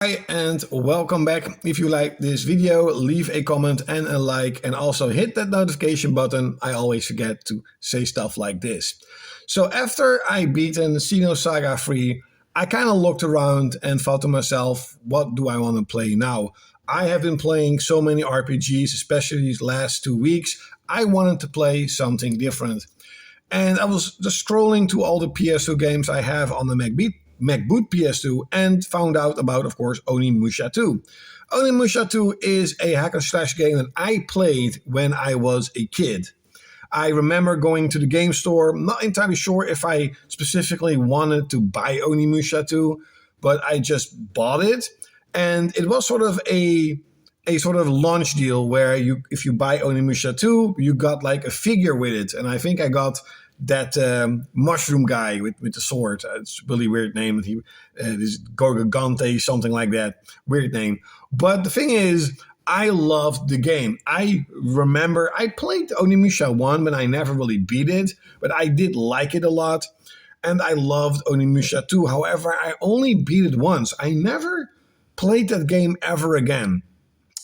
Hi and welcome back. If you like this video, leave a comment and a like and also hit that notification button. I always forget to say stuff like this. So after I beaten Saga 3, I kind of looked around and thought to myself, what do I want to play now? I have been playing so many RPGs, especially these last 2 weeks. I wanted to play something different. And I was just scrolling to all the PS2 games I have on the MacBoot PS2 and found out about, of course, Onimusha 2. Onimusha 2 is a hack and slash game that I played when I was a kid. I remember going to the game store, not entirely sure if I specifically wanted to buy Onimusha 2, but I just bought it. And it was sort of a sort of launch deal where if you buy Onimusha 2, you got like a figure with it. And I think I got that mushroom guy with the sword. It's a really weird name. He this Gorgagante, something like that. Weird name. But the thing is, I loved the game. I remember I played Onimusha 1, but I never really beat it. But I did like it a lot. And I loved Onimusha 2. However, I only beat it once. I never played that game ever again.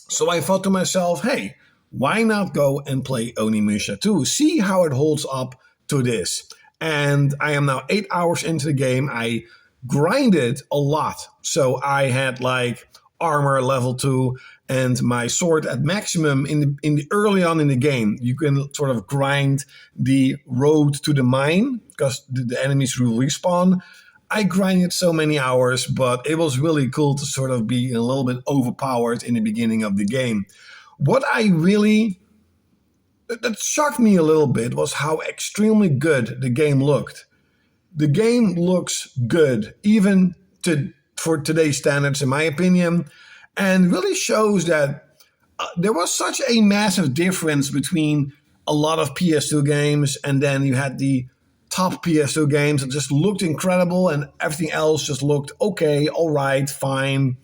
So I thought to myself, hey, why not go and play Onimusha 2? See how it holds up to this. And I am now 8 hours into the game. I grinded a lot. So I had like armor level 2 and my sword at maximum in the early on in the game. You can sort of grind the road to the mine because the enemies will respawn. I grinded so many hours, but it was really cool to sort of be a little bit overpowered in the beginning of the game. What that shocked me a little bit was how extremely good the game looked. The game looks good, even for today's standards, in my opinion, and really shows that there was such a massive difference between a lot of PS2 games, and then you had the top PS2 games that just looked incredible and everything else just looked okay, all right, fine.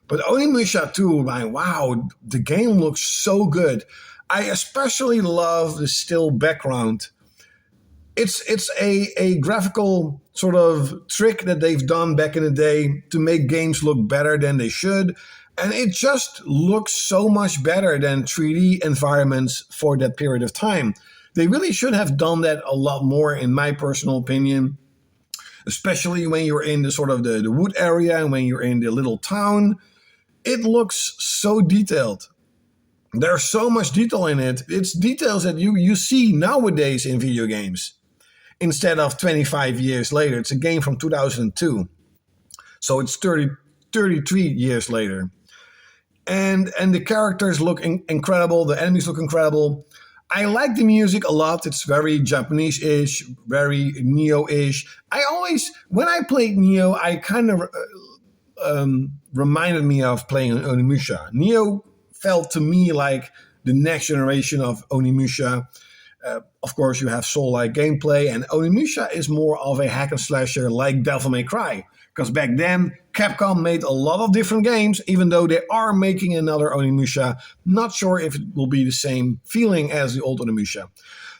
But Onimusha 2, wow, the game looks so good. I especially love the still background. It's a graphical sort of trick that they've done back in the day to make games look better than they should. And it just looks so much better than 3D environments for that period of time. They really should have done that a lot more, in my personal opinion, especially when you're in the sort of the wood area and when you're in the little town. It looks so detailed. There's so much detail in it. It's details that you see nowadays in video games instead of 25 years later. It's a game from 2002. So it's 33 years later. And the characters look incredible. The enemies look incredible. I like the music a lot. It's very Japanese-ish, very Neo-ish. When I played Neo, I kind of reminded me of playing Onimusha. Neo felt to me like the next generation of Onimusha. Of course, you have soul-like gameplay, and Onimusha is more of a hack and slasher like Devil May Cry. Because back then, Capcom made a lot of different games, even though they are making another Onimusha. Not sure if it will be the same feeling as the old Onimusha.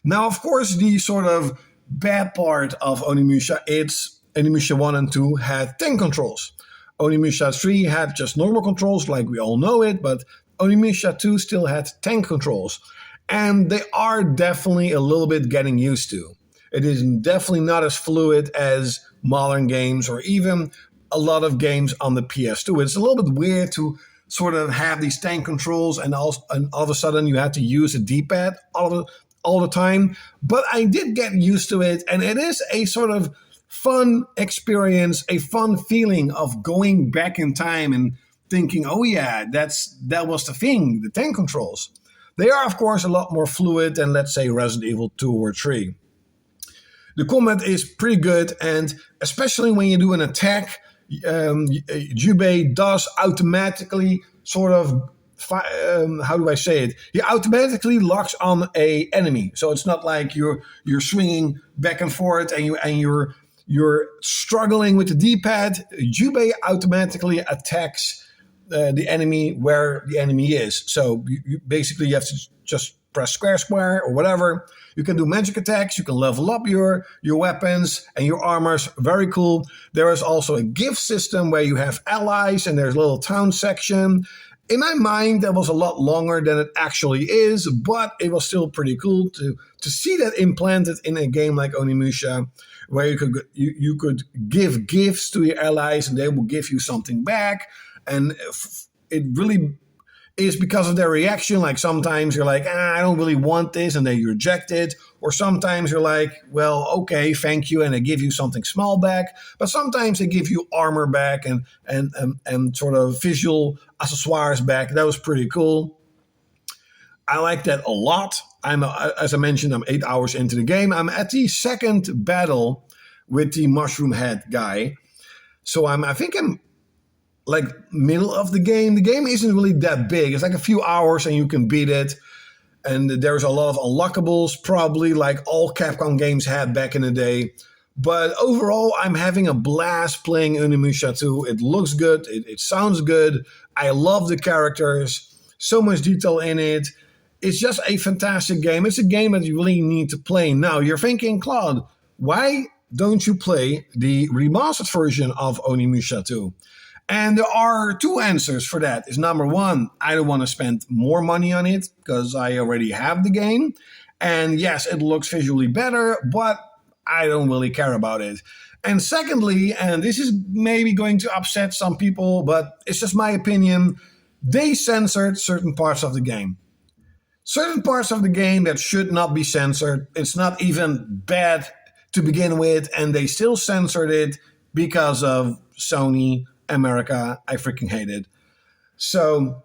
Now, of course, the sort of bad part of Onimusha, it's Onimusha 1 and 2 had tank controls. Onimusha 3 had just normal controls like we all know it, but Onimusha 2 still had tank controls. And they are definitely a little bit getting used to. It is definitely not as fluid as modern games or even a lot of games on the PS2. It's a little bit weird to sort of have these tank controls and all of a sudden you have to use a D-pad all the time. But I did get used to it, and it is a sort of fun experience, a fun feeling of going back in time and thinking, oh yeah, that was the thing, the tank controls. They are, of course, a lot more fluid than, let's say, Resident Evil 2 or 3. The combat is pretty good, and especially when you do an attack, Jubei does automatically sort of, how do I say it? He automatically locks on a enemy. So it's not like you're swinging back and forth and you're struggling with the D-pad. Jubei automatically attacks the enemy where the enemy is. So you basically have to just press square, square, or whatever. You can do magic attacks. You can level up your weapons and your armors. Very cool. There is also a gift system where you have allies, and there's a little town section. In my mind, that was a lot longer than it actually is, but it was still pretty cool to see that implanted in a game like Onimusha, where you could give gifts to your allies and they will give you something back. And it really is because of their reaction. Like sometimes you're like, I don't really want this, and they reject it. Or sometimes you're like, well, okay, thank you, and they give you something small back. But sometimes they give you armor back and sort of visual accessoires back. That was pretty cool. I like that a lot. As I mentioned, I'm 8 hours into the game. I'm at the second battle with the mushroom head guy. So I think I'm like middle of the game. The game isn't really that big. It's like a few hours and you can beat it. And there's a lot of unlockables, probably like all Capcom games had back in the day. But overall, I'm having a blast playing Onimusha 2. It looks good. It sounds good. I love the characters. So much detail in it. It's just a fantastic game. It's a game that you really need to play. Now, you're thinking, Claude, why don't you play the remastered version of Onimusha 2? And there are two answers for that. Is number one, I don't want to spend more money on it because I already have the game. And yes, it looks visually better, but I don't really care about it. And secondly, and this is maybe going to upset some people, but it's just my opinion, they censored certain parts of the game. Certain parts of the game that should not be censored. It's not even bad to begin with, and they still censored it because of Sony America. I freaking hate it. So,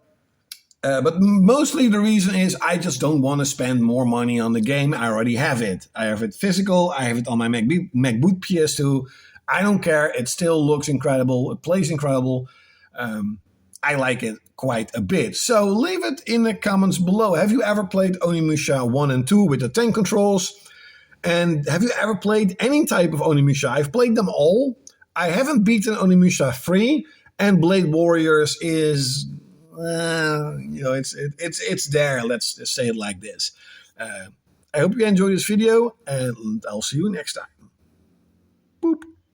but mostly the reason is I just don't want to spend more money on the game. I already have it. I have it physical. I have it on my MacBook PS2. I don't care. It still looks incredible. It plays incredible. I like it quite a bit. So leave it in the comments below. Have you ever played Onimusha 1 and 2 with the tank controls? And have you ever played any type of Onimusha? I've played them all. I haven't beaten Onimusha 3, and Blade Warriors is, it's there. Let's just say it like this. I hope you enjoyed this video, and I'll see you next time. Boop.